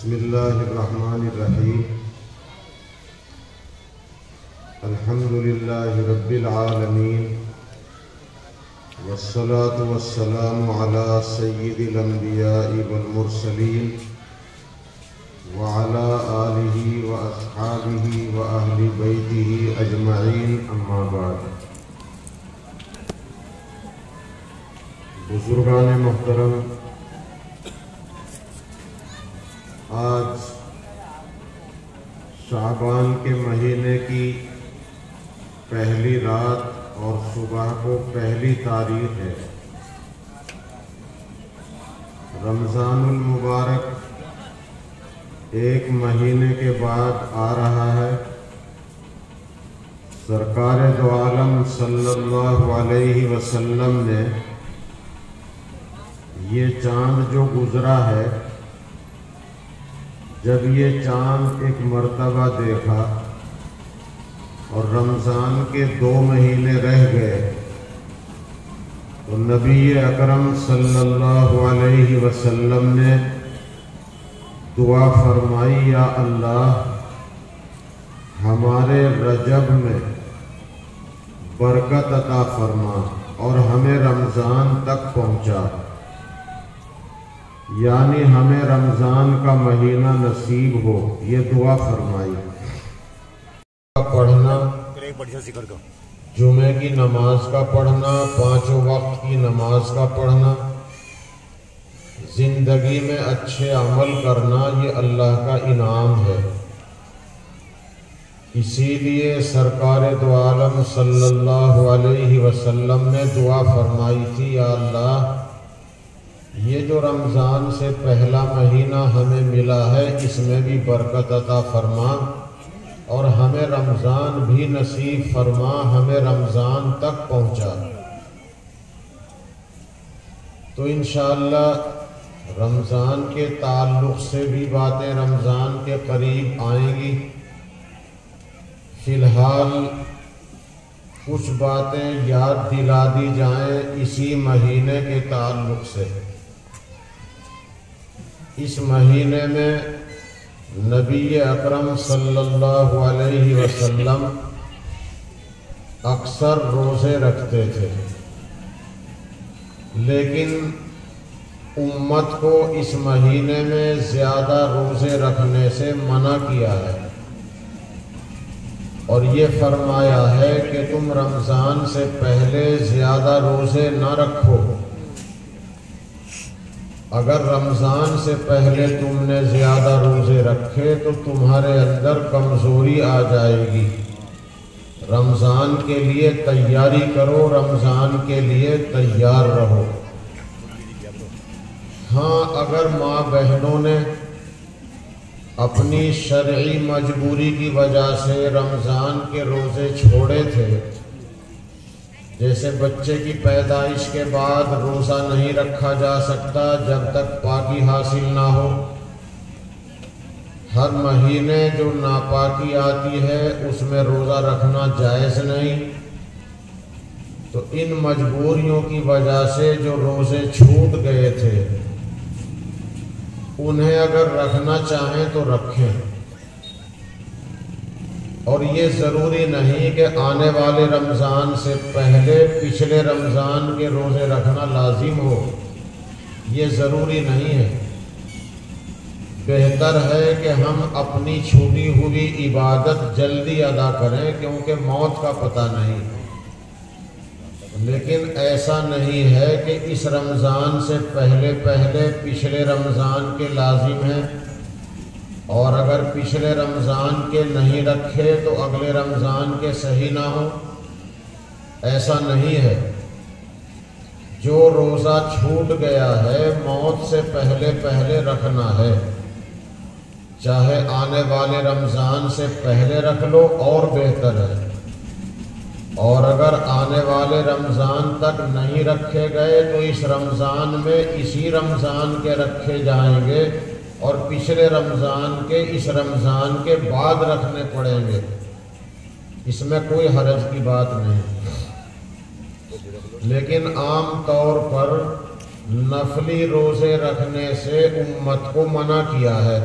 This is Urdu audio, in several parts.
بسم اللہ الرحمن الرحیم الحمد للہ رب العالمین والصلاة والسلام علی سید الانبیاء والمرسلین وعلی آلہ واصحابہ واہل بیتہ اجمعین اما بعد۔ بزرگان محترم، آج شعبان کے مہینے کی پہلی رات اور صبح کو پہلی تاریخ ہے۔ رمضان المبارک ایک مہینے کے بعد آ رہا ہے۔ سرکار دو عالم صلی اللہ علیہ وسلم نے یہ چاند جو گزرا ہے، جب یہ چاند ایک مرتبہ دیکھا اور رمضان کے 2 مہینے رہ گئے تو نبی اکرم صلی اللہ علیہ وسلم نے دعا فرمائی، یا اللہ ہمارے رجب میں برکت عطا فرما اور ہمیں رمضان تک پہنچا، یعنی ہمیں رمضان کا مہینہ نصیب ہو، یہ دعا فرمائی۔ پڑھنا، جمعے کی نماز کا پڑھنا، 5 وقت کی نماز کا پڑھنا، زندگی میں اچھے عمل کرنا، یہ اللہ کا انعام ہے۔ اسی لیے سرکار دو عالم صلی اللہ علیہ وسلم نے دعا فرمائی تھی، یا اللہ یہ جو رمضان سے پہلا مہینہ ہمیں ملا ہے، اس میں بھی برکت عطا فرما اور ہمیں رمضان بھی نصیب فرما، ہمیں رمضان تک پہنچا۔ تو انشاءاللہ رمضان کے تعلق سے بھی باتیں رمضان کے قریب آئیں گی۔ فی الحال کچھ باتیں یاد دلا دی جائیں اسی مہینے کے تعلق سے۔ اس مہینے میں نبی اکرم صلی اللہ علیہ وسلم اکثر روزے رکھتے تھے، لیکن امت کو اس مہینے میں زیادہ روزے رکھنے سے منع کیا ہے اور یہ فرمایا ہے کہ تم رمضان سے پہلے زیادہ روزے نہ رکھو۔ اگر رمضان سے پہلے تم نے زیادہ روزے رکھے تو تمہارے اندر کمزوری آ جائے گی۔ رمضان کے لیے تیاری کرو، رمضان کے لیے تیار رہو۔ ہاں، اگر ماں بہنوں نے اپنی شرعی مجبوری کی وجہ سے رمضان کے روزے چھوڑے تھے، جیسے بچے کی پیدائش کے بعد روزہ نہیں رکھا جا سکتا جب تک پاکی حاصل نہ ہو، ہر مہینے جو ناپاکی آتی ہے اس میں روزہ رکھنا جائز نہیں، تو ان مجبوریوں کی وجہ سے جو روزے چھوٹ گئے تھے انہیں اگر رکھنا چاہیں تو رکھیں، اور یہ ضروری نہیں کہ آنے والے رمضان سے پہلے پچھلے رمضان کے روزے رکھنا لازم ہو، یہ ضروری نہیں ہے۔ بہتر ہے کہ ہم اپنی چھوٹی ہوئی عبادت جلدی ادا کریں، کیونکہ موت کا پتہ نہیں۔ لیکن ایسا نہیں ہے کہ اس رمضان سے پہلے پچھلے رمضان کے لازم ہیں، اور اگر پچھلے رمضان کے نہیں رکھے تو اگلے رمضان کے صحیح نہ ہو، ایسا نہیں ہے۔ جو روزہ چھوٹ گیا ہے موت سے پہلے رکھنا ہے، چاہے آنے والے رمضان سے پہلے رکھ لو اور بہتر ہے، اور اگر آنے والے رمضان تک نہیں رکھے گئے تو اس رمضان میں اسی رمضان کے رکھے جائیں گے اور پچھلے رمضان کے اس رمضان کے بعد رکھنے پڑیں گے، اس میں کوئی حرج کی بات نہیں۔ لیکن عام طور پر نفلی روزے رکھنے سے امت کو منع کیا ہے،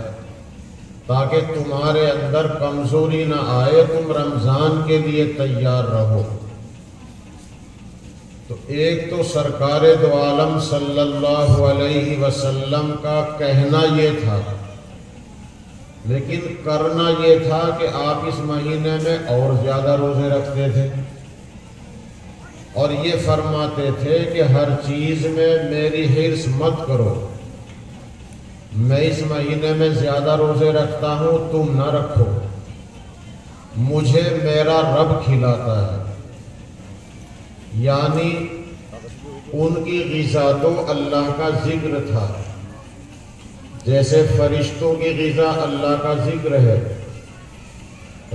تاکہ تمہارے اندر کمزوری نہ آئے، تم رمضان کے لیے تیار رہو۔ تو ایک تو سرکار دو عالم صلی اللہ علیہ وسلم کا کہنا یہ تھا، لیکن کرنا یہ تھا کہ آپ اس مہینے میں اور زیادہ روزے رکھتے تھے، اور یہ فرماتے تھے کہ ہر چیز میں میری حرص مت کرو، میں اس مہینے میں زیادہ روزے رکھتا ہوں، تم نہ رکھو، مجھے میرا رب کھلاتا ہے۔ یعنی ان کی غذا تو اللہ کا ذکر تھا، جیسے فرشتوں کی غذا اللہ کا ذکر ہے،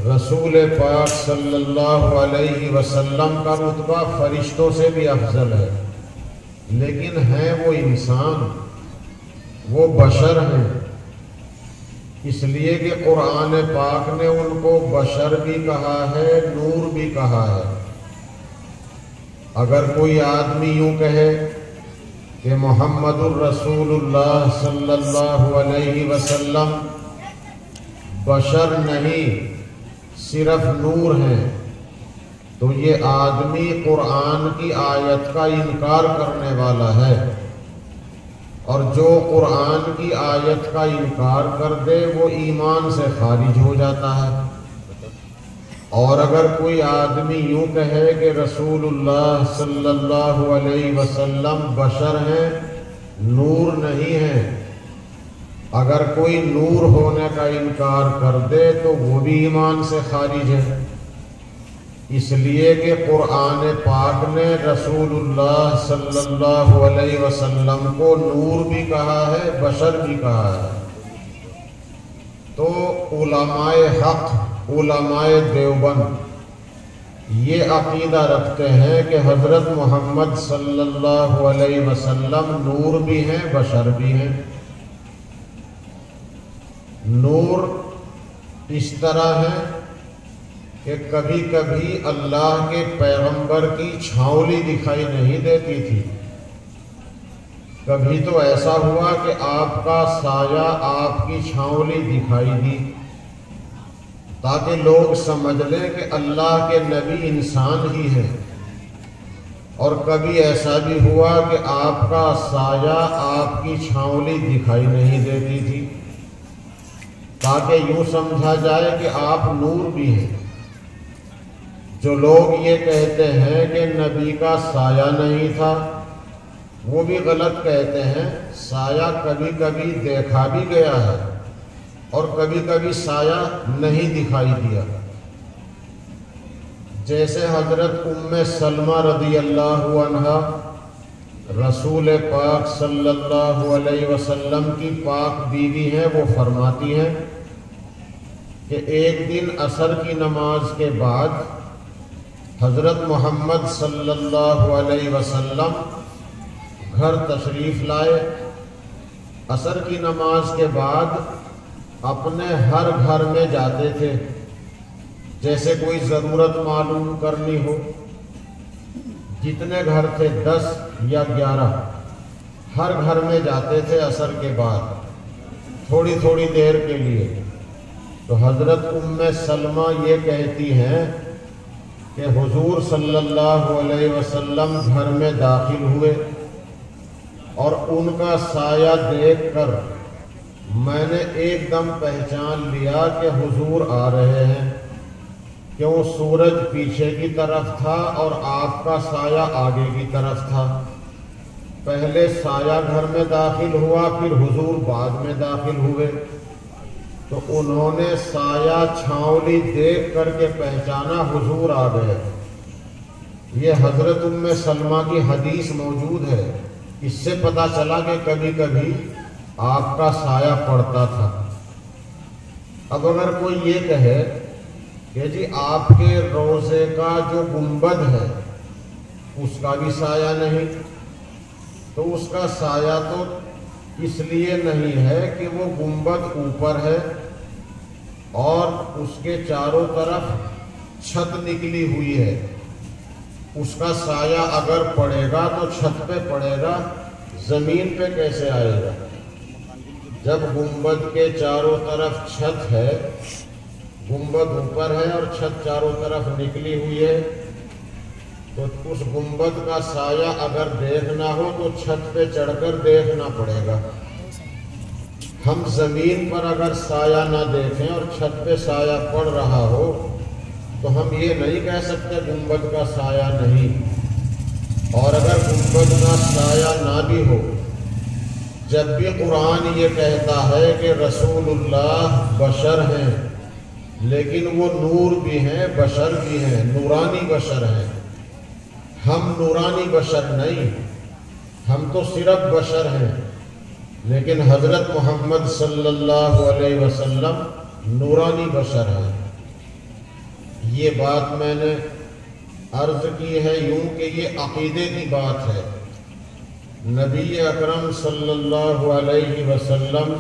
رسول پاک صلی اللہ علیہ وسلم کا رتبہ فرشتوں سے بھی افضل ہے، لیکن ہیں وہ انسان، وہ بشر ہیں، اس لیے کہ قرآن پاک نے ان کو بشر بھی کہا ہے، نور بھی کہا ہے۔ اگر کوئی آدمی یوں کہے کہ محمد الرسول اللہ صلی اللہ علیہ وسلم بشر نہیں صرف نور ہیں، تو یہ آدمی قرآن کی آیت کا انکار کرنے والا ہے، اور جو قرآن کی آیت کا انکار کر دے وہ ایمان سے خارج ہو جاتا ہے۔ اور اگر کوئی آدمی یوں کہے کہ رسول اللہ صلی اللہ علیہ وسلم بشر ہیں، نور نہیں ہیں، اگر کوئی نور ہونے کا انکار کر دے تو وہ بھی ایمان سے خارج ہے، اس لیے کہ قرآن پاک نے رسول اللہ صلی اللہ علیہ وسلم کو نور بھی کہا ہے، بشر بھی کہا ہے۔ تو علماء حق، علماء دیوبند یہ عقیدہ رکھتے ہیں کہ حضرت محمد صلی اللہ علیہ وسلم نور بھی ہیں، بشر بھی ہیں۔ نور اس طرح ہے کہ کبھی کبھی اللہ کے پیغمبر کی چھاؤلی دکھائی نہیں دیتی تھی، کبھی تو ایسا ہوا کہ آپ کا سایہ آپ کی چھاؤلی دکھائی دی، تاکہ لوگ سمجھ لیں کہ اللہ کے نبی انسان ہی ہے۔ اور کبھی ایسا بھی ہوا کہ آپ کا سایہ آپ کی چھاؤلی دکھائی نہیں دیتی تھی، تاکہ یوں سمجھا جائے کہ آپ نور بھی ہیں۔ جو لوگ یہ کہتے ہیں کہ نبی کا سایہ نہیں تھا، وہ بھی غلط کہتے ہیں۔ سایہ کبھی کبھی دیکھا بھی گیا ہے اور کبھی کبھی سایہ نہیں دکھائی دیا، جیسے حضرت ام سلمہ رضی اللہ عنہا رسول پاک صلی اللہ علیہ وسلم کی پاک بیوی ہیں، وہ فرماتی ہیں کہ ایک دن عصر کی نماز کے بعد حضرت محمد صلی اللہ علیہ وسلم گھر تشریف لائے۔ عصر کی نماز کے بعد اپنے ہر گھر میں جاتے تھے، جیسے کوئی ضرورت معلوم کرنی ہو۔ جتنے گھر تھے 10 یا 11، ہر گھر میں جاتے تھے عصر کے بعد تھوڑی تھوڑی دیر کے لیے۔ تو حضرت ام سلمہ یہ کہتی ہیں کہ حضور صلی اللہ علیہ وسلم گھر میں داخل ہوئے اور ان کا سایہ دیکھ کر میں نے ایک دم پہچان لیا کہ حضور آ رہے ہیں، کیوں سورج پیچھے کی طرف تھا اور آپ کا سایہ آگے کی طرف تھا۔ پہلے سایہ گھر میں داخل ہوا، پھر حضور بعد میں داخل ہوئے، تو انہوں نے سایہ چھاؤلی دیکھ کر کے پہچانا حضور آ گئے۔ یہ حضرت ام سلمہ کی حدیث موجود ہے، اس سے پتہ چلا کہ کبھی کبھی آپ کا سایہ پڑتا تھا۔ اب اگر کوئی یہ کہے کہ جی آپ کے روزے کا جو گنبد ہے اس کا بھی سایہ نہیں، تو اس کا سایہ تو اس لیے نہیں ہے کہ وہ گنبد اوپر ہے اور اس کے چاروں طرف چھت نکلی ہوئی ہے، اس کا سایہ اگر پڑے گا تو چھت پہ پڑے گا، زمین پہ کیسے آئے گا؟ جب گنبد کے چاروں طرف چھت ہے، گنبد اوپر ہے اور چھت چاروں طرف نکلی ہوئی ہے، تو اس گنبد کا سایہ اگر دیکھنا ہو تو چھت پہ چڑھ کر دیکھنا پڑے گا۔ ہم زمین پر اگر سایہ نہ دیکھیں اور چھت پہ سایہ پڑ رہا ہو تو ہم یہ نہیں کہہ سکتے گنبد کا سایہ نہیں۔ اور اگر گنبد کا سایہ نہ بھی ہو، جب بھی قرآن یہ کہتا ہے کہ رسول اللہ بشر ہیں، لیکن وہ نور بھی ہیں، بشر بھی ہیں، نورانی بشر ہیں۔ ہم نورانی بشر نہیں، ہم تو صرف بشر ہیں، لیکن حضرت محمد صلی اللہ علیہ وسلم نورانی بشر ہیں۔ یہ بات میں نے عرض کی ہے یوں کہ یہ عقیدے کی بات ہے۔ نبی اکرم صلی اللہ علیہ وسلم،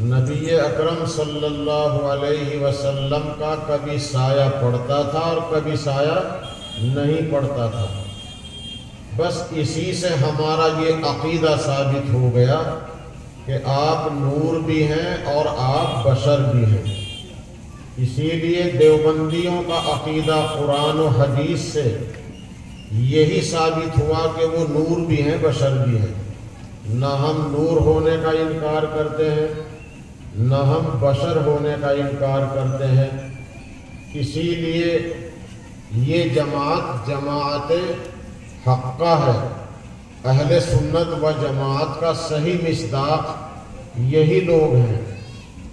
نبی اکرم صلی اللہ علیہ وسلم کا کبھی سایہ پڑتا تھا اور کبھی سایہ نہیں پڑتا تھا۔ بس اسی سے ہمارا یہ عقیدہ ثابت ہو گیا کہ آپ نور بھی ہیں اور آپ بشر بھی ہیں۔ اسی لیے دیوبندیوں کا عقیدہ قرآن و حدیث سے یہی ثابت ہوا کہ وہ نور بھی ہیں، بشر بھی ہیں۔ نہ ہم نور ہونے کا انکار کرتے ہیں، نہ ہم بشر ہونے کا انکار کرتے ہیں۔ اسی لیے یہ جماعت جماعت حقہ ہے۔ اہل سنت و جماعت کا صحیح مصداق یہی لوگ ہیں۔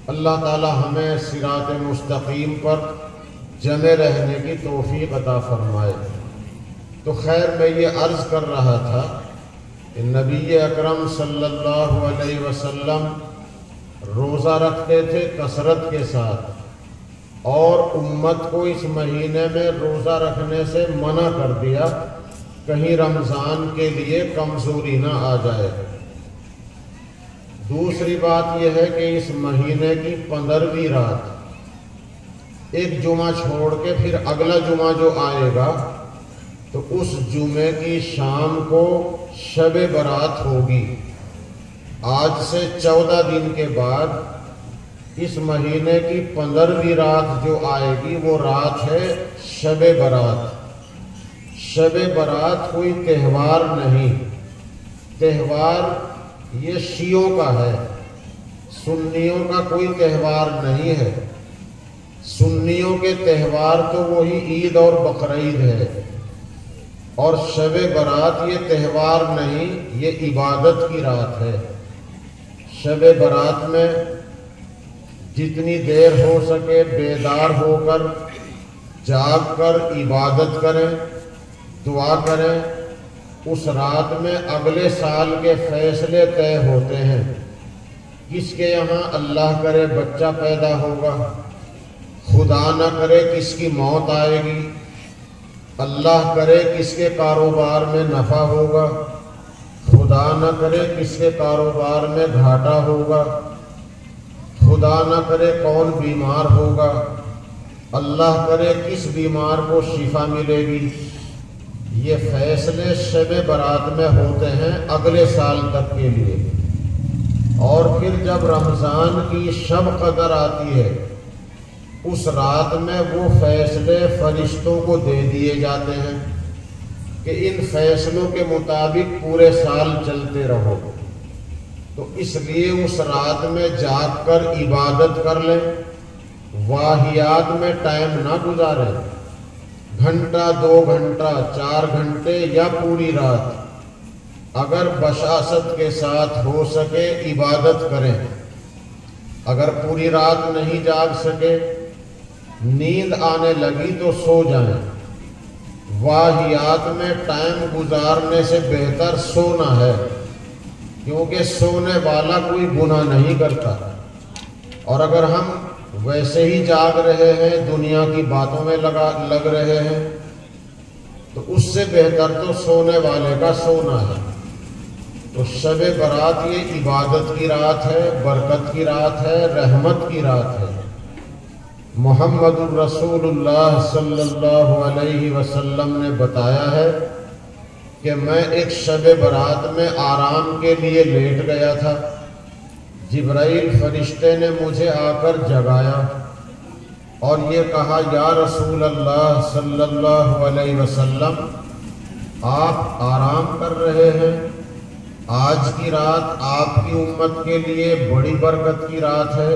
اللہ تعالی ہمیں صراط مستقیم پر جمے رہنے کی توفیق عطا فرمائے۔ تو خیر میں یہ عرض کر رہا تھا کہ نبی اکرم صلی اللہ علیہ وسلم روزہ رکھتے تھے کثرت کے ساتھ، اور امت کو اس مہینے میں روزہ رکھنے سے منع کر دیا کہیں رمضان کے لیے کمزوری نہ آ جائے۔ دوسری بات یہ ہے کہ اس مہینے کی 15ویں رات، ایک جمعہ چھوڑ کے پھر اگلا جمعہ جو آئے گا تو اس جمعے کی شام کو شب برات ہوگی۔ آج سے 14 دن کے بعد اس مہینے کی 15ویں رات جو آئے گی وہ رات ہے شب برات۔ شب برات کوئی تہوار نہیں، تہوار یہ شیعوں کا ہے، سنیوں کا کوئی تہوار نہیں ہے۔ سنیوں کے تہوار تو وہی عید اور بقرعید ہے، اور شب برات یہ تہوار نہیں، یہ عبادت کی رات ہے۔ شب برات میں جتنی دیر ہو سکے بیدار ہو کر جاگ کر عبادت کریں، دعا کریں۔ اس رات میں اگلے سال کے فیصلے طے ہوتے ہیں۔ کس کے یہاں اللہ کرے بچہ پیدا ہوگا، خدا نہ کرے کس کی موت آئے گی، اللہ کرے کس کے کاروبار میں نفع ہوگا، خدا نہ کرے کس کے کاروبار میں گھاٹا ہوگا، خدا نہ کرے کون بیمار ہوگا، اللہ کرے کس بیمار کو شفا ملے گی۔ یہ فیصلے شب برات میں ہوتے ہیں اگلے سال تک کے لیے۔ اور پھر جب رمضان کی شب قدر آتی ہے، اس رات میں وہ فیصلے فرشتوں کو دے دیے جاتے ہیں کہ ان فیصلوں کے مطابق پورے سال چلتے رہو۔ تو اس لیے اس رات میں جاگ کر عبادت کر لیں، واہیات میں ٹائم نہ گزاریں، گھنٹہ 2 گھنٹہ 4 گھنٹے یا پوری رات اگر بشاشت کے ساتھ ہو سکے عبادت کریں۔ اگر پوری رات نہیں جاگ سکے، نیند آنے لگی تو سو جائیں۔ واہیات میں ٹائم گزارنے سے بہتر سونا ہے، کیونکہ سونے والا کوئی گناہ نہیں کرتا۔ اور اگر ہم ویسے ہی جاگ رہے ہیں، دنیا کی باتوں میں لگ رہے ہیں، تو اس سے بہتر تو سونے والے کا سونا ہے۔ تو شب برات یہ عبادت کی رات ہے، برکت کی رات ہے، رحمت کی رات ہے۔ محمد الرسول اللہ صلی اللہ علیہ وسلم نے بتایا ہے کہ میں ایک شب برات میں آرام کے لیے لیٹ گیا تھا۔ جبرائیل فرشتے نے مجھے آ کر جگایا اور یہ کہا یا رسول اللہ صلی اللہ علیہ وسلم آپ آرام کر رہے ہیں، آج کی رات آپ کی امت کے لیے بڑی برکت کی رات ہے،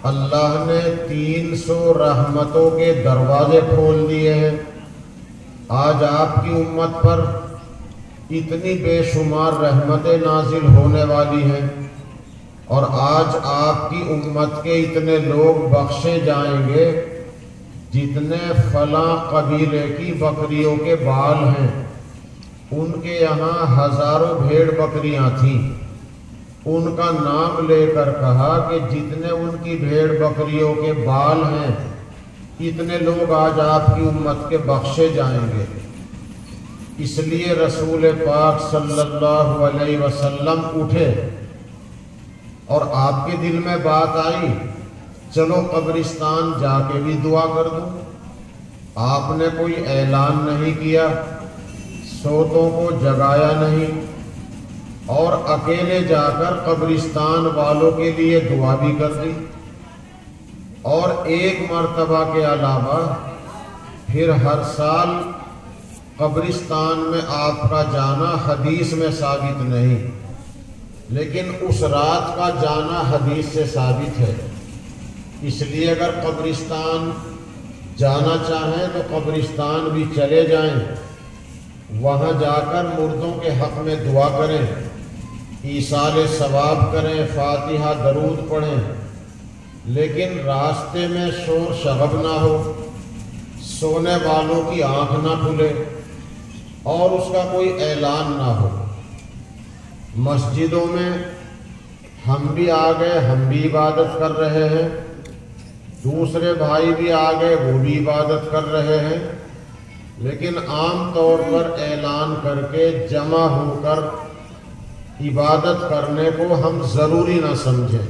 اللہ نے 300 رحمتوں کے دروازے کھول دیے ہیں، آج آپ کی امت پر اتنی بے شمار رحمتیں نازل ہونے والی ہیں، اور آج آپ کی امت کے اتنے لوگ بخشے جائیں گے جتنے فلاں قبیلے کی بکریوں کے بال ہیں، ان کے یہاں ہزاروں بھیڑ بکریاں تھیں، ان کا نام لے کر کہا کہ جتنے ان کی بھیڑ بکریوں کے بال ہیں اتنے لوگ آج آپ کی امت کے بخشے جائیں گے۔ اس لیے رسول پاک صلی اللہ علیہ وسلم اٹھے اور آپ کے دل میں بات آئی چلو قبرستان جا کے بھی دعا کر دوں۔ آپ نے کوئی اعلان نہیں کیا، سوتوں کو جگایا نہیں، اور اکیلے جا کر قبرستان والوں کے لیے دعا بھی کر دی، اور ایک مرتبہ کے علاوہ پھر ہر سال قبرستان میں آپ کا جانا حدیث میں ثابت نہیں، لیکن اس رات کا جانا حدیث سے ثابت ہے۔ اس لیے اگر قبرستان جانا چاہیں تو قبرستان بھی چلے جائیں، وہاں جا کر مردوں کے حق میں دعا کریں، ایصال ثواب کریں، فاتحہ درود پڑھیں، لیکن راستے میں شور شغب نہ ہو، سونے والوں کی آنکھ نہ کھلے اور اس کا کوئی اعلان نہ ہو۔ مسجدوں میں ہم بھی آ گئے، ہم بھی عبادت کر رہے ہیں، دوسرے بھائی بھی آ گئے، وہ بھی عبادت کر رہے ہیں، لیکن عام طور پر اعلان کر کے جمع ہو کر عبادت کرنے کو ہم ضروری نہ سمجھیں۔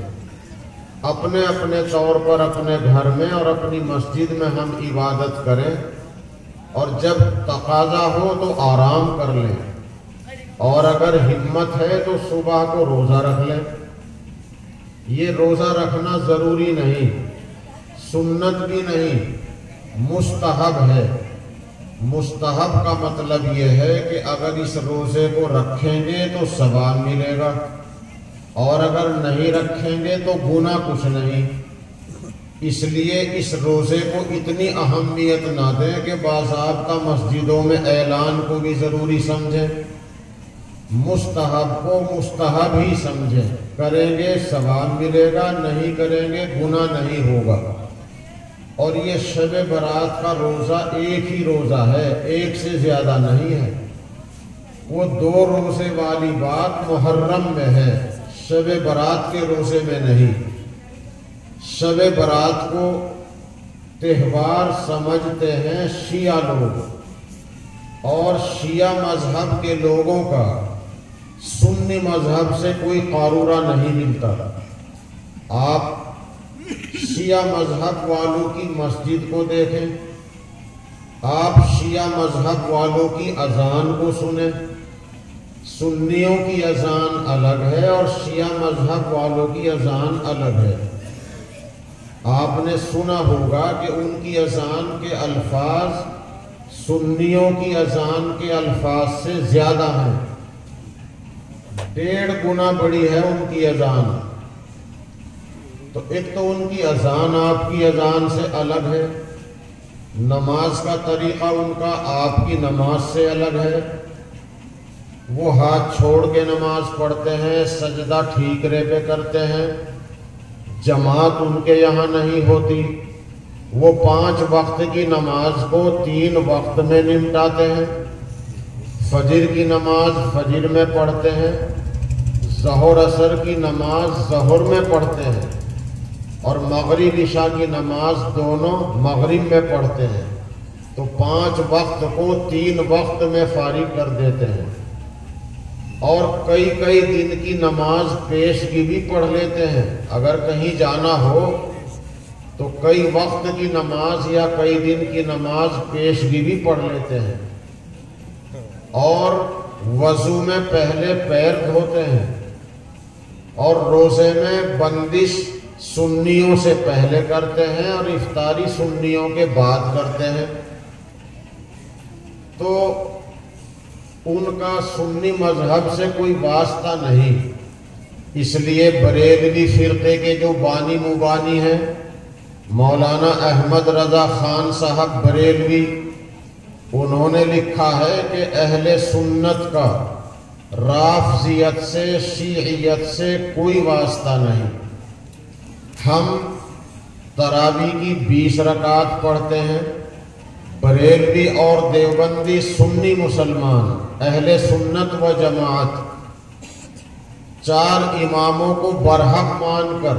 اپنے اپنے طور پر اپنے گھر میں اور اپنی مسجد میں ہم عبادت کریں، اور جب تقاضا ہو تو آرام کر لیں، اور اگر ہمت ہے تو صبح کو روزہ رکھ لیں۔ یہ روزہ رکھنا ضروری نہیں، سنت بھی نہیں، مستحب ہے۔ مستحب کا مطلب یہ ہے کہ اگر اس روزے کو رکھیں گے تو ثواب ملے گا، اور اگر نہیں رکھیں گے تو گناہ کچھ نہیں۔ اس لیے اس روزے کو اتنی اہمیت نہ دیں کہ باضابطہ مسجدوں میں اعلان کو بھی ضروری سمجھیں، مستحب کو مستحب ہی سمجھیں، کریں گے ثواب ملے گا، نہیں کریں گے گناہ نہیں ہوگا۔ اور یہ شب برات کا روزہ ایک ہی روزہ ہے، ایک سے زیادہ نہیں ہے۔ وہ 2 روزے والی بات محرم میں ہے، شب برات کے روزے میں نہیں۔ شب برات کو تہوار سمجھتے ہیں شیعہ لوگ، اور شیعہ مذہب کے لوگوں کا سنی مذہب سے کوئی قارورہ نہیں ملتا۔ آپ شیعہ مذہب والوں کی مسجد کو دیکھیں، آپ شیعہ مذہب والوں کی اذان کو سنیں، سنیوں کی اذان الگ ہے اور شیعہ مذہب والوں کی اذان الگ ہے۔ آپ نے سنا ہوگا کہ ان کی اذان کے الفاظ سنیوں کی اذان کے الفاظ سے زیادہ ہیں، 1.5 گنا بڑی ہے ان کی اذان۔ تو ایک تو ان کی اذان آپ کی اذان سے الگ ہے، نماز کا طریقہ ان کا آپ کی نماز سے الگ ہے، وہ ہاتھ چھوڑ کے نماز پڑھتے ہیں، سجدہ ٹھیکرے پہ کرتے ہیں، جماعت ان کے یہاں نہیں ہوتی، وہ 5 وقت کی نماز کو 3 وقت میں نمٹاتے ہیں، فجر کی نماز فجر میں پڑھتے ہیں، ظہر عصر کی نماز ظہر میں پڑھتے ہیں، اور مغرب عشاء کی نماز دونوں مغرب میں پڑھتے ہیں۔ تو 5 وقت کو 3 وقت میں فارغ کر دیتے ہیں، اور کئی دن کی نماز پیشگی بھی پڑھ لیتے ہیں۔ اگر کہیں جانا ہو تو کئی وقت کی نماز یا کئی دن کی نماز پیشگی بھی پڑھ لیتے ہیں، اور وضو میں پہلے پیر دھوتے ہیں، اور روزے میں بندش سنیوں سے پہلے کرتے ہیں اور افطاری سنیوں کے بعد کرتے ہیں، تو ان کا سنی مذہب سے کوئی واسطہ نہیں۔ اس لیے بریلوی فرقے کے جو بانی مبانی ہیں مولانا احمد رضا خان صاحب بریلوی، انہوں نے لکھا ہے کہ اہل سنت کا رافضیت سے شیعیت سے کوئی واسطہ نہیں۔ ہم تراویح کی 20 رکعت پڑھتے ہیں، بریلوی اور دیوبندی سنی مسلمان اہل سنت و جماعت 4 اماموں کو برحق مان کر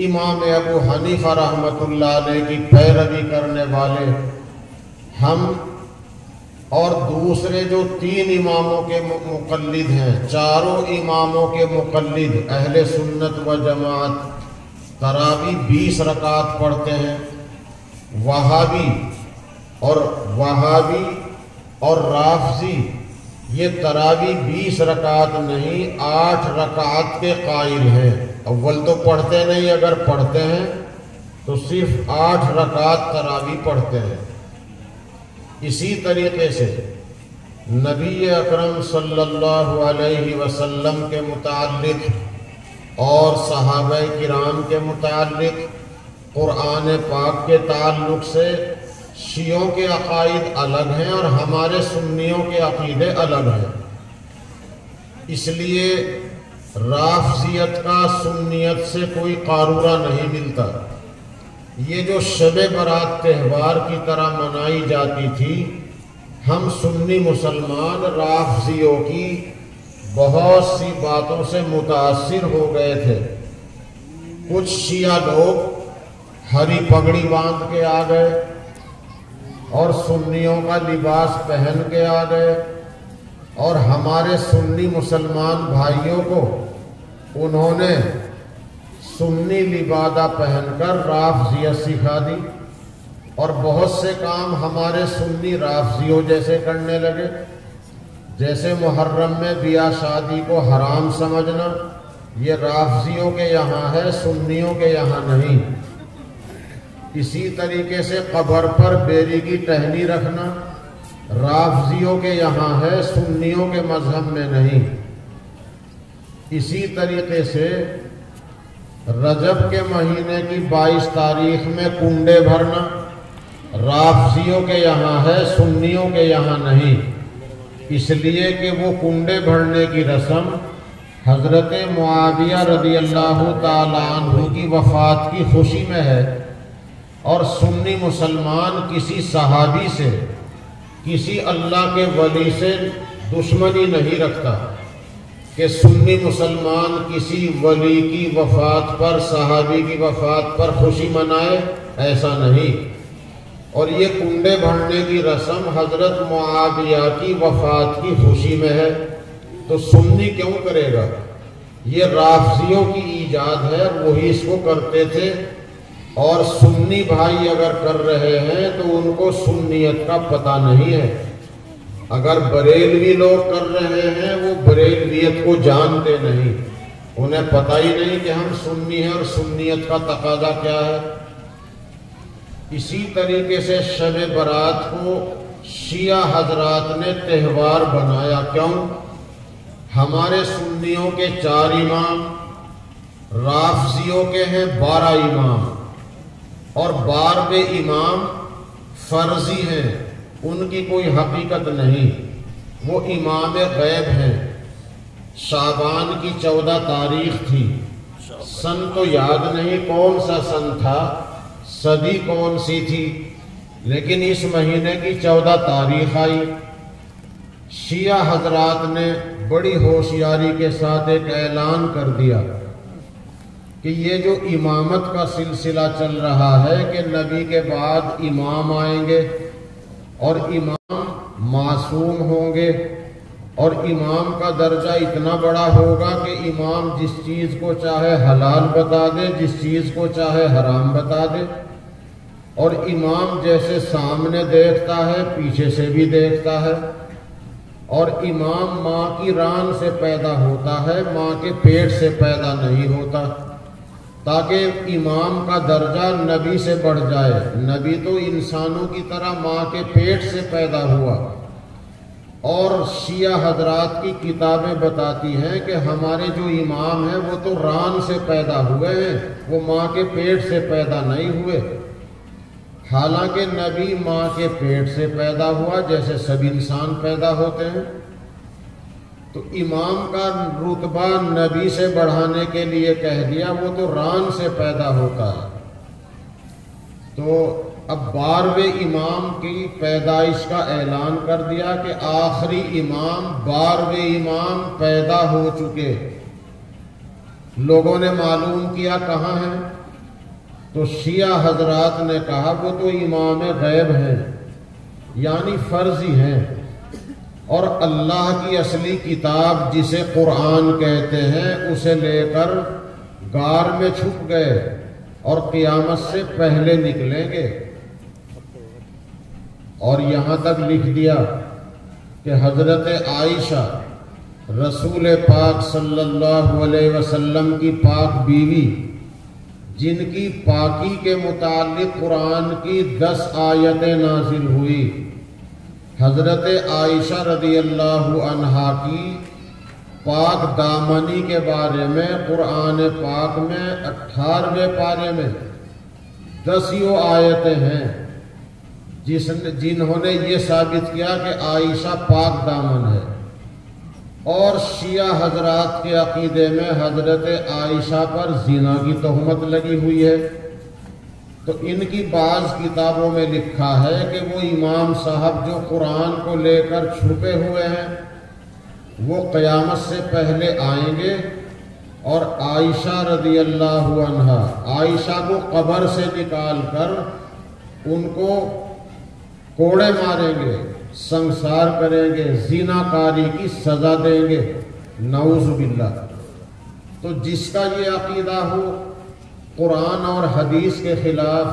امام ابو حنیفہ رحمۃ اللہ علیہ کی پیروی کرنے والے ہم، اور دوسرے جو 3 اماموں کے مقلد ہیں، چاروں اماموں کے مقلد اہل سنت و جماعت تراویح 20 رکعت پڑھتے ہیں۔ وہابی اور رافضی یہ تراویح 20 رکعت نہیں 8 رکعت کے قائل ہیں۔ اول تو پڑھتے نہیں، اگر پڑھتے ہیں تو صرف 8 رکعت تراویح پڑھتے ہیں۔ اسی طریقے سے نبی اکرم صلی اللہ علیہ وسلم کے متعلق اور صحابہ کرام کے متعلق قرآن پاک کے تعلق سے شیعوں کے عقائد الگ ہیں اور ہمارے سنیوں کے عقیدے الگ ہیں۔ اس لیے رافضیت کا سنیت سے کوئی قارورہ نہیں ملتا۔ یہ جو شب برات تہوار کی طرح منائی جاتی تھی، ہم سنی مسلمان رافضیوں کی بہت سی باتوں سے متاثر ہو گئے تھے۔ کچھ شیعہ لوگ ہری پگڑی باندھ کے آ گئے اور سنیوں کا لباس پہن کے آ گئے، اور ہمارے سنی مسلمان بھائیوں کو انہوں نے سنی لبادہ پہن کر رافضیت سکھا دی، اور بہت سے کام ہمارے سنی رافضیوں جیسے کرنے لگے، جیسے محرم میں بیاہ شادی کو حرام سمجھنا، یہ رافضیوں کے یہاں ہے، سنیوں کے یہاں نہیں۔ اسی طریقے سے قبر پر بیری کی ٹہنی رکھنا رافضیوں کے یہاں ہے، سنیوں کے مذہب میں نہیں۔ اسی طریقے سے رجب کے مہینے کی 22 تاریخ میں کنڈے بھرنا رافضیوں کے یہاں ہے، سنیوں کے یہاں نہیں، اس لیے کہ وہ کنڈے بھرنے کی رسم حضرت معاویہ رضی اللہ تعالی عنہ کی وفات کی خوشی میں ہے، اور سنی مسلمان کسی صحابی سے، کسی اللہ کے ولی سے دشمنی نہیں رکھتا کہ سنی مسلمان کسی ولی کی وفات پر، صحابی کی وفات پر خوشی منائے، ایسا نہیں۔ اور یہ کنڈے بھرنے کی رسم حضرت معاویہ کی وفات کی خوشی میں ہے، تو سنی کیوں کرے گا؟ یہ رافضیوں کی ایجاد ہے، وہی اس کو کرتے تھے، اور سنی بھائی اگر کر رہے ہیں تو ان کو سنیت کا پتہ نہیں ہے۔ اگر بریلوی لوگ کر رہے ہیں وہ بریلویت کو جانتے نہیں، انہیں پتہ ہی نہیں کہ ہم سنی ہیں اور سنیت کا تقاضا کیا ہے۔ اسی طریقے سے شب برات کو شیعہ حضرات نے تہوار بنایا، کیوں؟ ہمارے سنیوں کے 4 امام، رافضیوں کے ہیں 12 امام، اور 12 امام فرضی ہیں، ان کی کوئی حقیقت نہیں، وہ امام غیب ہیں۔ شعبان کی 14 تاریخ تھی، سن تو یاد نہیں کون سا سن تھا، صدی کون سی تھی، لیکن اس مہینے کی 14 تاریخ آئی۔ شیعہ حضرات نے بڑی ہوشیاری کے ساتھ ایک اعلان کر دیا کہ یہ جو امامت کا سلسلہ چل رہا ہے کہ نبی کے بعد امام آئیں گے اور امام معصوم ہوں گے، اور امام کا درجہ اتنا بڑا ہوگا کہ امام جس چیز کو چاہے حلال بتا دے، جس چیز کو چاہے حرام بتا دے، اور امام جیسے سامنے دیکھتا ہے پیچھے سے بھی دیکھتا ہے۔ اور امام ماں کی ران سے پیدا ہوتا ہے، ماں کے پیٹ سے پیدا نہیں ہوتا، تاکہ امام کا درجہ نبی سے بڑھ جائے۔ نبی تو انسانوں کی طرح ماں کے پیٹ سے پیدا ہوا، اور شیعہ حضرات کی کتابیں بتاتی ہیں کہ ہمارے جو امام ہیں وہ تو ران سے پیدا ہوئے ہیں، وہ ماں کے پیٹ سے پیدا نہیں ہوئے۔ حالانکہ نبی ماں کے پیٹ سے پیدا ہوا جیسے سب انسان پیدا ہوتے ہیں، تو امام کا رتبہ نبی سے بڑھانے کے لیے کہہ دیا وہ تو ران سے پیدا ہوتا ہے۔ تو اب 12ویں امام کی پیدائش کا اعلان کر دیا کہ آخری امام 12ویں امام پیدا ہو چکے۔ لوگوں نے معلوم کیا کہاں ہیں، تو شیعہ حضرات نے کہا وہ تو امام غیب ہیں، یعنی فرضی ہیں، اور اللہ کی اصلی کتاب جسے قرآن کہتے ہیں اسے لے کر غار میں چھپ گئے اور قیامت سے پہلے نکلیں گے۔ اور یہاں تک لکھ دیا کہ حضرت عائشہ رسول پاک صلی اللہ علیہ وسلم کی پاک بیوی، جن کی پاکی کے متعلق قرآن کی 10 آیتیں نازل ہوئی، حضرت عائشہ رضی اللہ عنہا کی پاک دامنی کے بارے میں قرآن پاک میں 18ویں پارے میں 10 آیتیں ہیں جنہوں نے یہ ثابت کیا کہ عائشہ پاک دامن ہے۔ اور شیعہ حضرات کے عقیدے میں حضرت عائشہ پر زنا کی تہمت لگی ہوئی ہے، تو ان کی بعض کتابوں میں لکھا ہے کہ وہ امام صاحب جو قرآن کو لے کر چھپے ہوئے ہیں وہ قیامت سے پہلے آئیں گے، اور عائشہ رضی اللہ عنہا، عائشہ کو قبر سے نکال کر ان کو کوڑے ماریں گے، سنگسار کریں گے، زنا کاری کی سزا دیں گے، نعوذ باللہ۔ تو جس کا یہ عقیدہ ہو قرآن اور حدیث کے خلاف،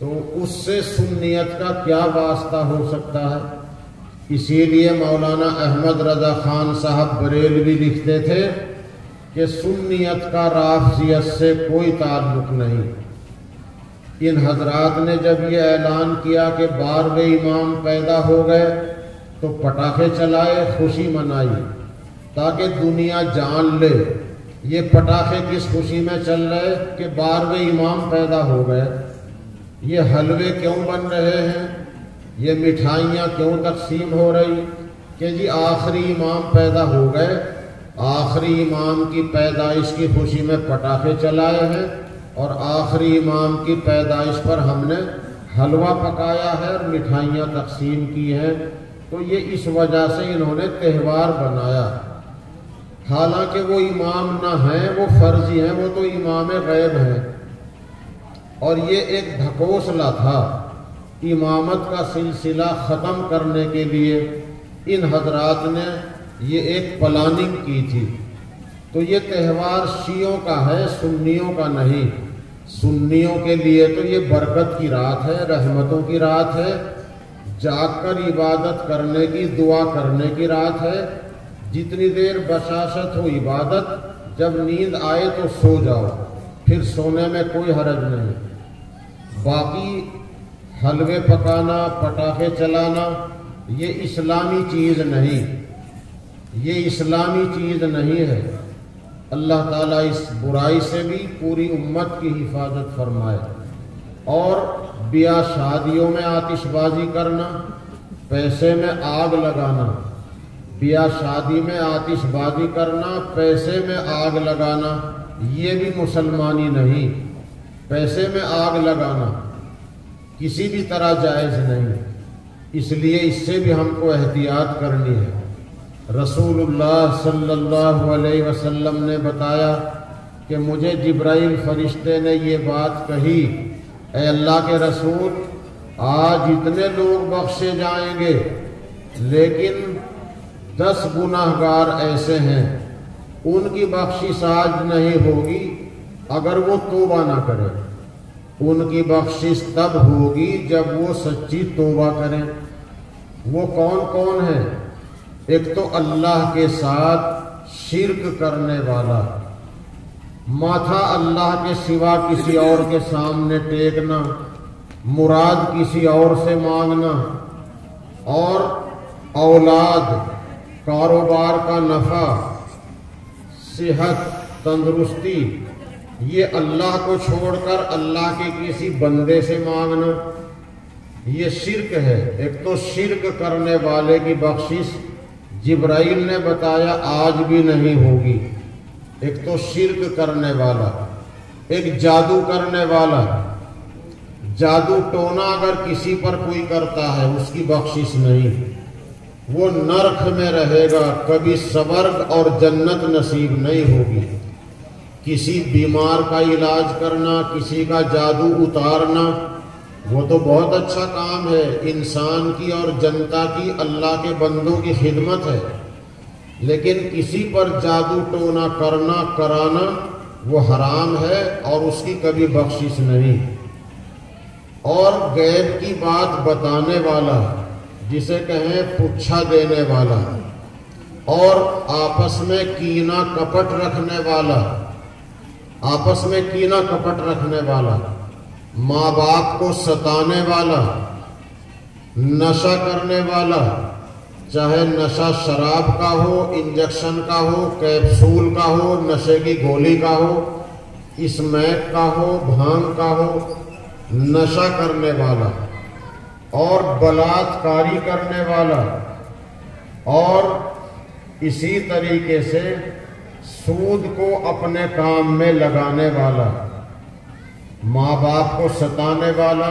تو اس سے سنیت کا کیا واسطہ ہو سکتا ہے؟ اسی لیے مولانا احمد رضا خان صاحب بریلوی لکھتے تھے کہ سنیت کا رافضیت سے کوئی تعلق نہیں۔ ان حضرات نے جب یہ اعلان کیا کہ 12ویں امام پیدا ہو گئے تو پٹاخے چلائے، خوشی منائی، تاکہ دنیا جان لے یہ پٹاخے کس خوشی میں چل رہے کہ 12ویں امام پیدا ہو گئے۔ یہ حلوے کیوں بن رہے ہیں، یہ مٹھائیاں کیوں تقسیم ہو رہی کہ جی آخری امام پیدا ہو گئے، آخری امام کی پیدائش کی خوشی میں پٹاخے چلائے ہیں، اور آخری امام کی پیدائش پر ہم نے حلوہ پکایا ہے اور مٹھائیاں تقسیم کی ہیں۔ تو یہ اس وجہ سے انہوں نے تہوار بنایا، حالانکہ وہ امام نہ ہیں، وہ فرضی ہیں، وہ تو امام غیب ہیں۔ اور یہ ایک ڈھکوسلا تھا، امامت کا سلسلہ ختم کرنے کے لیے ان حضرات نے یہ ایک پلاننگ کی تھی۔ تو یہ تہوار شیعوں کا ہے، سنیوں کا نہیں۔ سنیوں کے لیے تو یہ برکت کی رات ہے، رحمتوں کی رات ہے، جاگ کر عبادت کرنے کی، دعا کرنے کی رات ہے۔ جتنی دیر بشاشت ہو عبادت، جب نیند آئے تو سو جاؤ، پھر سونے میں کوئی حرج نہیں۔ باقی حلوے پکانا، پٹاخے چلانا یہ اسلامی چیز نہیں، یہ اسلامی چیز نہیں ہے۔ اللہ تعالیٰ اس برائی سے بھی پوری امت کی حفاظت فرمائے۔ اور بیاہ شادیوں میں آتش بازی کرنا، پیسے میں آگ لگانا، بیاہ شادی میں آتش بازی کرنا، پیسے میں آگ لگانا، یہ بھی مسلمانی نہیں۔ پیسے میں آگ لگانا کسی بھی طرح جائز نہیں، اس لیے اس سے بھی ہم کو احتیاط کرنی ہے۔ رسول اللہ صلی اللہ علیہ وسلم نے بتایا کہ مجھے جبرائیل فرشتے نے یہ بات کہی، اے اللہ کے رسول، آج اتنے لوگ بخشے جائیں گے، لیکن 10 گناہگار ایسے ہیں ان کی بخشش آج نہیں ہوگی اگر وہ توبہ نہ کرے۔ ان کی بخشش تب ہوگی جب وہ سچی توبہ کریں۔ وہ کون کون ہیں؟ ایک تو اللہ کے ساتھ شرک کرنے والا، ماتھا اللہ کے سوا کسی اور کے سامنے ٹیکنا، مراد کسی اور سے مانگنا، اور اولاد، کاروبار کا نفع، صحت، تندرستی، یہ اللہ کو چھوڑ کر اللہ کے کسی بندے سے مانگنا، یہ شرک ہے۔ ایک تو شرک کرنے والے کی بخشش جبرائیل نے بتایا آج بھی نہیں ہوگی۔ ایک تو شرک کرنے والا، ایک جادو کرنے والا، جادو ٹونا اگر کسی پر کوئی کرتا ہے اس کی بخشش نہیں، وہ نرک میں رہے گا، کبھی سورگ اور جنت نصیب نہیں ہوگی۔ کسی بیمار کا علاج کرنا، کسی کا جادو اتارنا، وہ تو بہت اچھا کام ہے، انسان کی اور جنتا کی، اللہ کے بندوں کی خدمت ہے، لیکن کسی پر جادو ٹونا کرنا، کرانا، وہ حرام ہے اور اس کی کبھی بخشش نہیں۔ اور غیب کی بات بتانے والا، جسے کہیں پوچھا دینے والا، اور آپس میں کینہ کپٹ رکھنے والا، آپس میں کینہ کپٹ رکھنے والا، ماں باپ کو ستانے والا، نشہ کرنے والا، چاہے نشہ شراب کا ہو، انجیکشن کا ہو، کیپسول کا ہو، نشے کی گولی کا ہو، اسمیک کا ہو، بھانگ کا ہو، نشہ کرنے والا، اور بلاತ್ಕಾری کرنے والا، اور اسی طریقے سے سود کو اپنے کام میں لگانے والا، ماں باپ کو ستانے والا،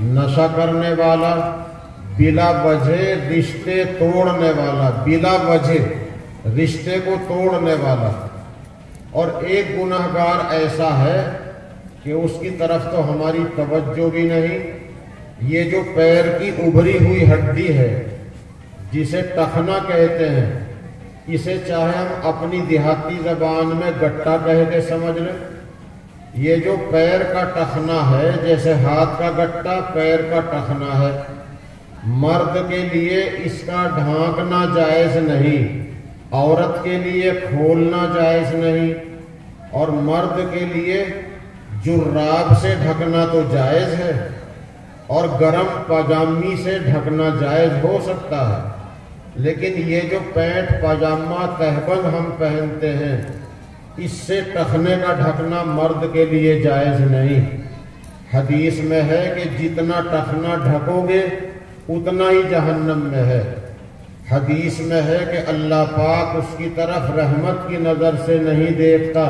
نشہ کرنے والا، بلا وجہ رشتے توڑنے والا، بلا وجہ رشتے کو توڑنے والا۔ اور ایک گناہگار ایسا ہے کہ اس کی طرف تو ہماری توجہ بھی نہیں، یہ جو پیر کی ابھری ہوئی ہڈی ہے جسے ٹخنا کہتے ہیں، اسے چاہے ہم اپنی دیہاتی زبان میں گٹا کہہ کے سمجھ لیں، یہ جو پیر کا ٹخنا ہے، جیسے ہاتھ کا گٹا پیر کا ٹخنا ہے، مرد کے لیے اس کا ڈھانکنا جائز نہیں، عورت کے لیے کھولنا جائز نہیں، اور مرد کے لیے جراب سے ڈھکنا تو جائز ہے، اور گرم پاجامی سے ڈھکنا جائز ہو سکتا ہے، لیکن یہ جو پینٹ پاجامہ تہبند ہم پہنتے ہیں، اس سے ٹخنے کا ڈھکنا مرد کے لیے جائز نہیں۔ حدیث میں ہے کہ جتنا ٹخنا ڈھکو گے اتنا ہی جہنم میں ہے۔ حدیث میں ہے کہ اللہ پاک اس کی طرف رحمت کی نظر سے نہیں دیکھتا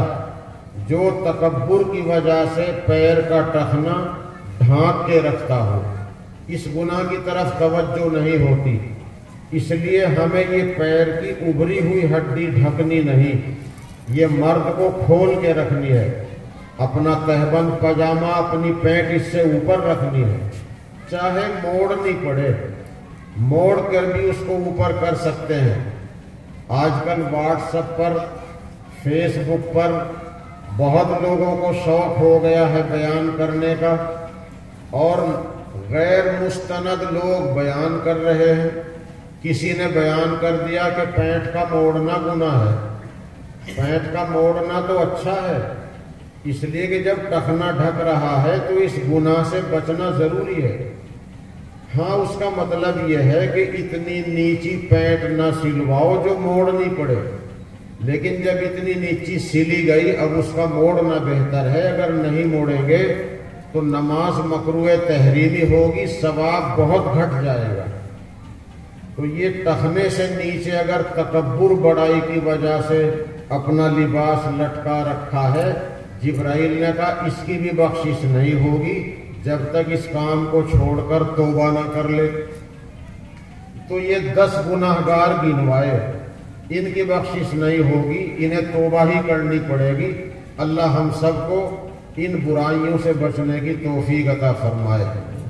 جو تکبر کی وجہ سے پیر کا ٹخنا ڈھانک کے رکھتا ہو، اس گناہ کی طرف توجہ نہیں ہوتی۔ اس لیے ہمیں یہ پیر کی ابھری ہوئی ہڈی ڈھکنی نہیں، یہ مرد کو کھول کے رکھنی ہے، اپنا تہبند پاجامہ، اپنی پینٹ اس سے اوپر رکھنی ہے، چاہے موڑنی پڑے، موڑ کر بھی اس کو اوپر کر سکتے ہیں۔ آج کل واٹس ایپ پر، فیس بک پر بہت لوگوں کو شوق ہو گیا ہے بیان کرنے کا، اور غیر مستند لوگ بیان کر رہے ہیں۔ کسی نے بیان کر دیا کہ پینٹ کا موڑنا گناہ ہے۔ پینٹ کا موڑنا تو اچھا ہے، اس لیے کہ جب ٹخنا ڈھک رہا ہے تو اس گناہ سے بچنا ضروری ہے۔ ہاں، اس کا مطلب یہ ہے کہ اتنی نیچی پینٹ نہ سلواؤ جو موڑنی پڑے، لیکن جب اتنی نیچی سلی گئی اب اس کا موڑنا بہتر ہے۔ اگر نہیں موڑیں گے تو نماز مکروہ تحریمی ہوگی، ثواب بہت گھٹ جائے گا۔ تو یہ ٹخنے سے نیچے اگر تکبر بڑائی کی وجہ سے اپنا لباس لٹکا رکھا ہے، جبرائیل نے کہا اس کی بھی بخشش نہیں ہوگی جب تک اس کام کو چھوڑ کر توبہ نہ کر لے۔ تو یہ 10 گناہگار گنوائے، ان کی بخشش نہیں ہوگی، انہیں توبہ ہی کرنی پڑے گی۔ اللہ ہم سب کو ان برائیوں سے بچنے کی توفیق عطا فرمائے۔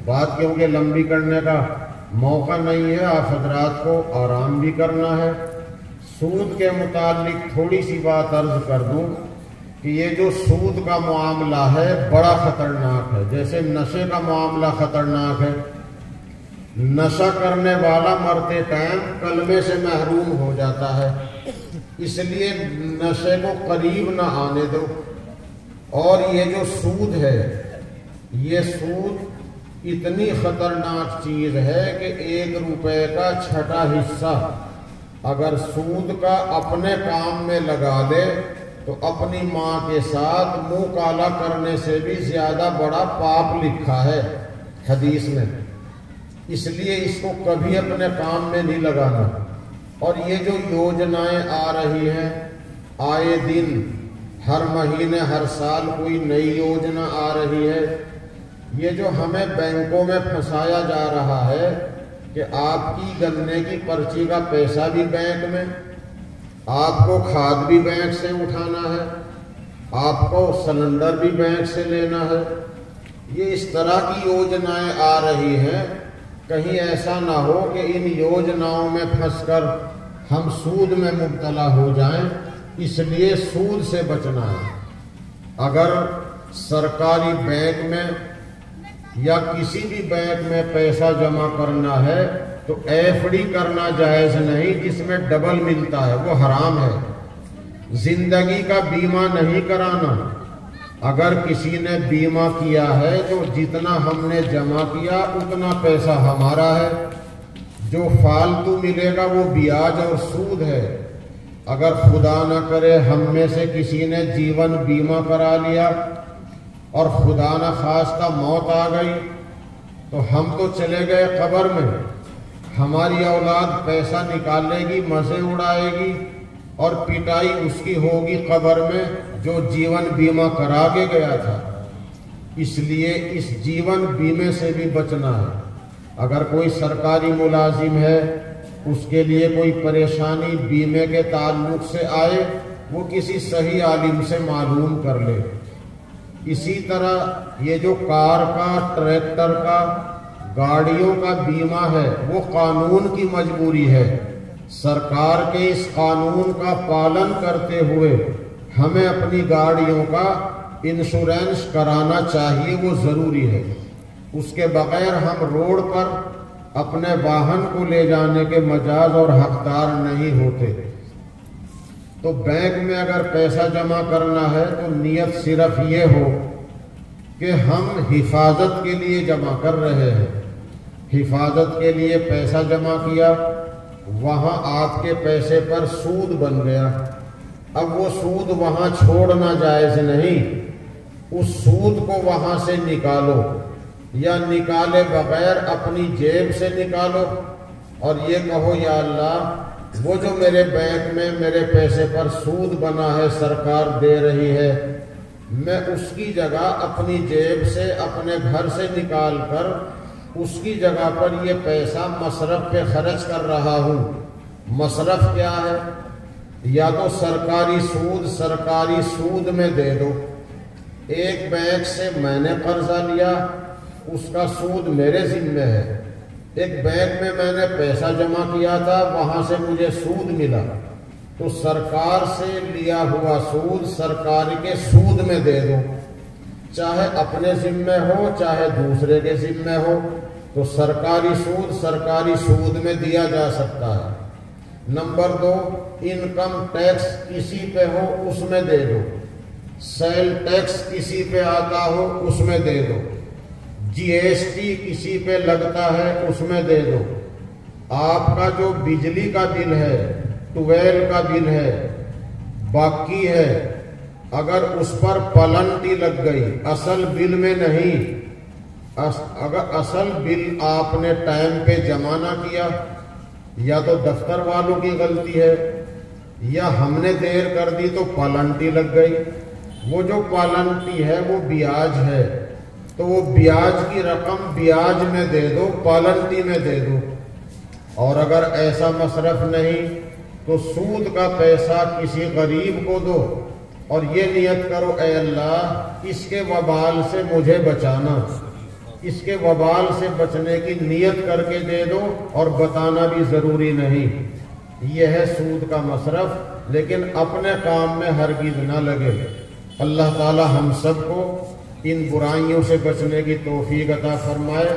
بات کیونکہ لمبی کرنے کا موقع نہیں ہے، آپ حضرات کو آرام بھی کرنا ہے۔ سود کے متعلق تھوڑی سی بات عرض کر دوں کہ یہ جو سود کا معاملہ ہے بڑا خطرناک ہے، جیسے نشے کا معاملہ خطرناک ہے۔ نشہ کرنے والا مرتے ٹائم کلمے سے محروم ہو جاتا ہے، اس لیے نشے کو قریب نہ آنے دو۔ اور یہ جو سود ہے، یہ سود اتنی خطرناک چیز ہے کہ 1 روپے کا چھٹا حصہ اگر سود کا اپنے کام میں لگا دے تو اپنی ماں کے ساتھ منہ کالا کرنے سے بھی زیادہ بڑا پاپ لکھا ہے حدیث میں، اس لیے اس کو کبھی اپنے کام میں نہیں لگانا۔ اور یہ جو یوجنائیں آ رہی ہیں آئے دن، ہر مہینے ہر سال کوئی نئی یوجنا آ رہی ہے، یہ جو ہمیں بینکوں میں پھنسایا جا رہا ہے کہ آپ کی گنے کی پرچی کا پیسہ بھی بینک میں، آپ کو کھاد بھی بینک سے اٹھانا ہے، آپ کو سلنڈر بھی بینک سے لینا ہے، یہ اس طرح کی یوجنائیں آ رہی ہیں۔ کہیں ایسا نہ ہو کہ ان یوجناؤں میں پھنس کر ہم سود میں مبتلا ہو جائیں، اس لیے سود سے بچنا ہے۔ اگر سرکاری بینک میں یا کسی بھی بینک میں پیسہ جمع کرنا ہے تو ایف ڈی کرنا جائز نہیں، جس میں ڈبل ملتا ہے، وہ حرام ہے۔ زندگی کا بیمہ نہیں کرانا، اگر کسی نے بیمہ کیا ہے تو جتنا ہم نے جمع کیا اتنا پیسہ ہمارا ہے، جو فالتو ملے گا وہ بیاج اور سود ہے۔ اگر خدا نہ کرے ہم میں سے کسی نے جیون بیمہ کرا لیا اور خدا نہ خواستہ موت آ گئی تو ہم تو چلے گئے قبر میں، ہماری اولاد پیسہ نکالے گی، مزے اڑائے گی اور پٹائی اس کی ہوگی قبر میں جو جیون بیمہ کرا کے گیا تھا۔ اس لیے اس جیون بیمے سے بھی بچنا ہے۔ اگر کوئی سرکاری ملازم ہے، اس کے لیے کوئی پریشانی بیمے کے تعلق سے آئے، وہ کسی صحیح عالم سے معلوم کر لے۔ اسی طرح یہ جو کار کا، ٹریکٹر کا، گاڑیوں کا بیمہ ہے، وہ قانون کی مجبوری ہے۔ سرکار کے اس قانون کا پالن کرتے ہوئے ہمیں اپنی گاڑیوں کا انشورنس کرانا چاہیے، وہ ضروری ہے۔ اس کے بغیر ہم روڈ پر اپنے واہن کو لے جانے کے مجاز اور حقدار نہیں ہوتے۔ تو بینک میں اگر پیسہ جمع کرنا ہے تو نیت صرف یہ ہو کہ ہم حفاظت کے لیے جمع کر رہے ہیں، حفاظت کے لیے پیسہ جمع کیا، وہاں آپ کے پیسے پر سود بن گیا، اب وہ سود وہاں چھوڑنا جائز نہیں، اس سود کو وہاں سے نکالو، یا نکالے بغیر اپنی جیب سے نکالو اور یہ کہو یا اللہ وہ جو میرے بینک میں میرے پیسے پر سود بنا ہے سرکار دے رہی ہے، میں اس کی جگہ اپنی جیب سے اپنے گھر سے نکال کر اس کی جگہ پر یہ پیسہ مصرف پہ خرچ کر رہا ہوں۔ مصرف کیا ہے؟ یا تو سرکاری سود میں دے دو۔ ایک بینک سے میں نے قرضہ لیا، اس کا سود میرے ذمہ ہے۔ ایک بینک میں میں نے پیسہ جمع کیا تھا، وہاں سے مجھے سود ملا، تو سرکار سے لیا ہوا سود سرکار کے سود میں دے دو، چاہے اپنے ذمہ ہو چاہے دوسرے کے ذمہ ہو، تو سرکاری سود میں دیا جا سکتا ہے۔ نمبر 2، انکم ٹیکس کسی پہ ہو اس میں دے دو، سیل ٹیکس کسی پہ آتا ہو اس میں دے دو، جی ایس ٹی کسی پہ لگتا ہے اس میں دے دو، آپ کا جو بجلی کا بل ہے، ٹویل کا بل ہے، باقی ہے، اگر اس پر پلنٹی لگ گئی اصل بل میں نہیں، اگر اصل بل آپ نے ٹائم پہ جمع نہ کیا، یا تو دفتر والوں کی غلطی ہے یا ہم نے دیر کر دی تو پلنٹی لگ گئی، وہ جو پلنٹی ہے وہ بیاج ہے، تو وہ بیاج کی رقم بیاج میں دے دو، پلنٹی میں دے دو۔ اور اگر ایسا مصرف نہیں تو سود کا پیسہ کسی غریب کو دو اور یہ نیت کرو اے اللہ اس کے وبال سے مجھے بچانا، اس کے وبال سے بچنے کی نیت کر کے دے دو، اور بتانا بھی ضروری نہیں۔ یہ ہے سود کا مصرف، لیکن اپنے کام میں ہرگز نہ لگے۔ اللہ تعالی ہم سب کو ان برائیوں سے بچنے کی توفیق عطا فرمائے۔